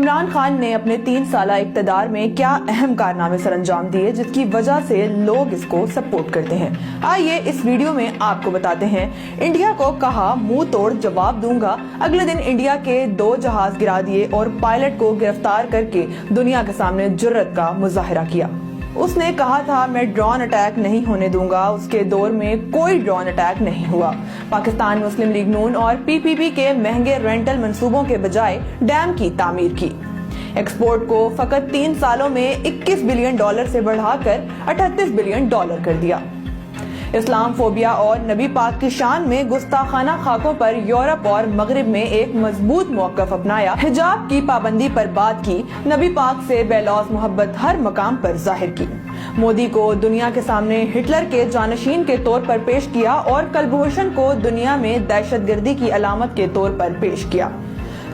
عمران خان نے اپنے 3 سالہ اقتدار میں کیا اہم کارنامے سر انجام دیے جس کی وجہ سے لوگ اس کو سپورٹ کرتے ہیں؟ آئیے اس ویڈیو میں آپ کو بتاتے ہیں۔ انڈیا کو کہا منہ توڑ جواب دوں گا، اگلے دن انڈیا کے 2 جہاز گرا دیے اور پائلٹ کو گرفتار کر کے دنیا کے سامنے جرأت کا مظاہرہ کیا۔ اس نے کہا تھا میں ڈرون اٹیک نہیں ہونے دوں گا، اس کے دور میں کوئی ڈرون اٹیک نہیں ہوا۔ پاکستان مسلم لیگ نون اور پی پی پی کے مہنگے رینٹل منصوبوں کے بجائے ڈیم کی تعمیر کی۔ ایکسپورٹ کو فقط 3 سالوں میں $21 بلین سے بڑھا کر $38 بلین کر دیا۔ اسلام فوبیا اور نبی پاک کی شان میں گستاخانہ خاکوں پر یورپ اور مغرب میں ایک مضبوط موقف اپنایا، حجاب کی پابندی پر بات کی، نبی پاک سے بے لوث محبت ہر مقام پر ظاہر کی۔ مودی کو دنیا کے سامنے ہٹلر کے جانشین کے طور پر پیش کیا اور کلبھوشن کو دنیا میں دہشت گردی کی علامت کے طور پر پیش کیا۔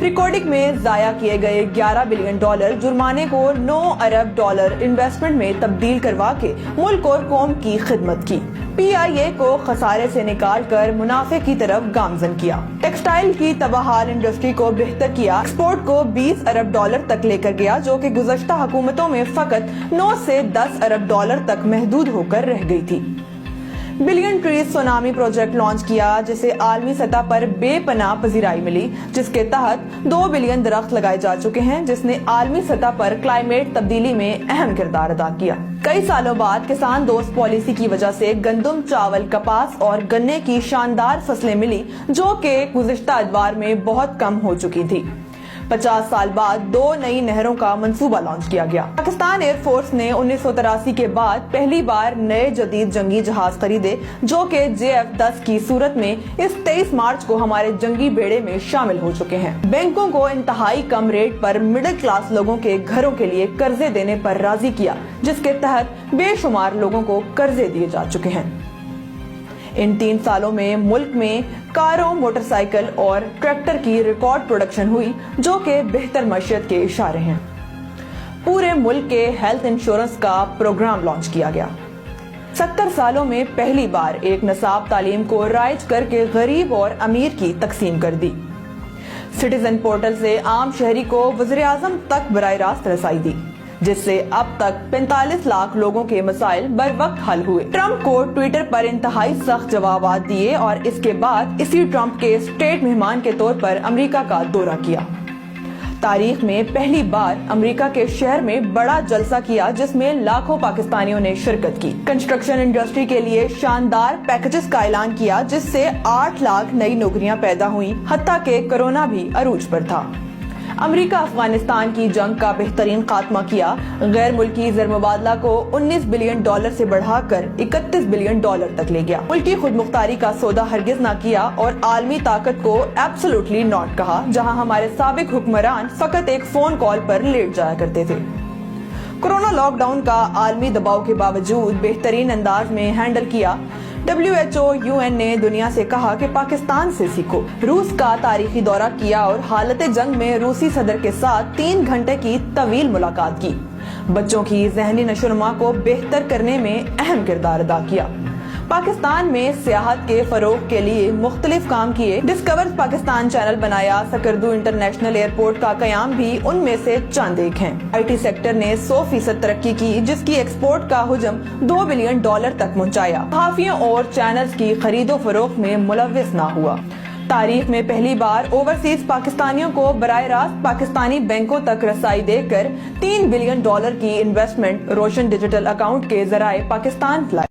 ریکارڈنگ میں ضائع کیے گئے $11 بلین جرمانے کو $9 ارب انویسٹمنٹ میں تبدیل کروا کے ملک اور قوم کی خدمت کی۔ پی آئی اے کو خسارے سے نکال کر منافع کی طرف گامزن کیا۔ ٹیکسٹائل کی تباہال انڈسٹری کو بہتر کیا، ایکسپورٹ کو $20 ارب تک لے کر گیا جو کہ گزشتہ حکومتوں میں فقط 9 سے 10 ارب تک محدود ہو کر رہ گئی تھی۔ Billion trees tsunami project launch کیا جسے عالمی سطح پر بے پناہ پذیرائی ملی، جس کے تحت 2 بلین درخت لگائے جا چکے ہیں، جس نے عالمی سطح پر کلائمیٹ تبدیلی میں اہم کردار ادا کیا۔ کئی سالوں بعد کسان دوست پالیسی کی وجہ سے گندم، چاول، کپاس اور گنے کی شاندار فصلیں ملی جو کہ گزشتہ ادوار میں بہت کم ہو چکی تھی۔ 50 سال بعد 2 نئی نہروں کا منصوبہ لانچ کیا گیا۔ پاکستان ایئر فورس نے 1983 کے بعد پہلی بار نئے جدید جنگی جہاز خریدے جو کہ JF-10 کی صورت میں اس 23 مارچ کو ہمارے جنگی بیڑے میں شامل ہو چکے ہیں۔ بینکوں کو انتہائی کم ریٹ پر مڈل کلاس لوگوں کے گھروں کے لیے قرضے دینے پر راضی کیا، جس کے تحت بے شمار لوگوں کو قرضے دیے جا چکے ہیں۔ ان 3 سالوں میں ملک میں کاروں، موٹر سائیکل اور ٹریکٹر کی ریکارڈ پروڈکشن ہوئی جو کہ بہتر معیشت کے اشارے ہیں۔ پورے ملک کے ہیلتھ انشورنس کا پروگرام لانچ کیا گیا۔ 70 سالوں میں پہلی بار ایک نصاب تعلیم کو رائج کر کے غریب اور امیر کی تقسیم کر دی۔ سٹیزن پورٹل سے عام شہری کو وزیر اعظم تک براہ راست رسائی دی، جس سے اب تک 45 لاکھ لوگوں کے مسائل بر وقت حل ہوئے۔ ٹرمپ کو ٹویٹر پر انتہائی سخت جوابات دیے اور اس کے بعد اسی ٹرمپ کے اسٹیٹ مہمان کے طور پر امریکہ کا دورہ کیا۔ تاریخ میں پہلی بار امریکہ کے شہر میں بڑا جلسہ کیا جس میں لاکھوں پاکستانیوں نے شرکت کی۔ کنسٹرکشن انڈسٹری کے لیے شاندار پیکجز کا اعلان کیا جس سے 8 لاکھ نئی نوکریاں پیدا ہوئیں، حتیٰ کہ کورونا بھی عروج پر تھا۔ امریکہ افغانستان کی جنگ کا بہترین خاتمہ کیا، غیر ملکی زر مبادلہ کو $19 بلین سے بڑھا کر $31 بلین تک لے گیا، ملکی خود مختاری کا سودا ہرگز نہ کیا اور عالمی طاقت کو ایبسولوٹلی ناٹ کہا، جہاں ہمارے سابق حکمران فقط ایک فون کال پر لیٹ جایا کرتے تھے۔ کورونا لاک ڈاؤن کا عالمی دباؤ کے باوجود بہترین انداز میں ہینڈل کیا۔ WHO UN نے دنیا سے کہا کہ پاکستان سے سیکھو۔ روس کا تاریخی دورہ کیا اور حالت جنگ میں روسی صدر کے ساتھ 3 گھنٹے کی طویل ملاقات کی۔ بچوں کی ذہنی نشوونما کو بہتر کرنے میں اہم کردار ادا کیا۔ پاکستان میں سیاحت کے فروغ کے لیے مختلف کام کیے۔ ڈسکور پاکستان چینل بنایا، سکردو انٹرنیشنل ایئرپورٹ کا قیام بھی ان میں سے چند ایک ہیں۔ IT سیکٹر نے 100% ترقی کی جس کی ایکسپورٹ کا حجم $2 بلین تک پہنچایا۔ صحافیوں اور چینلز کی خرید و فروخت میں ملوث نہ ہوا۔ تاریخ میں پہلی بار اوورسیز پاکستانیوں کو براہ راست پاکستانی بینکوں تک رسائی دے کر $3 بلین کی انویسٹمنٹ روشن ڈیجیٹل اکاؤنٹ کے ذرائع پاکستان لائے۔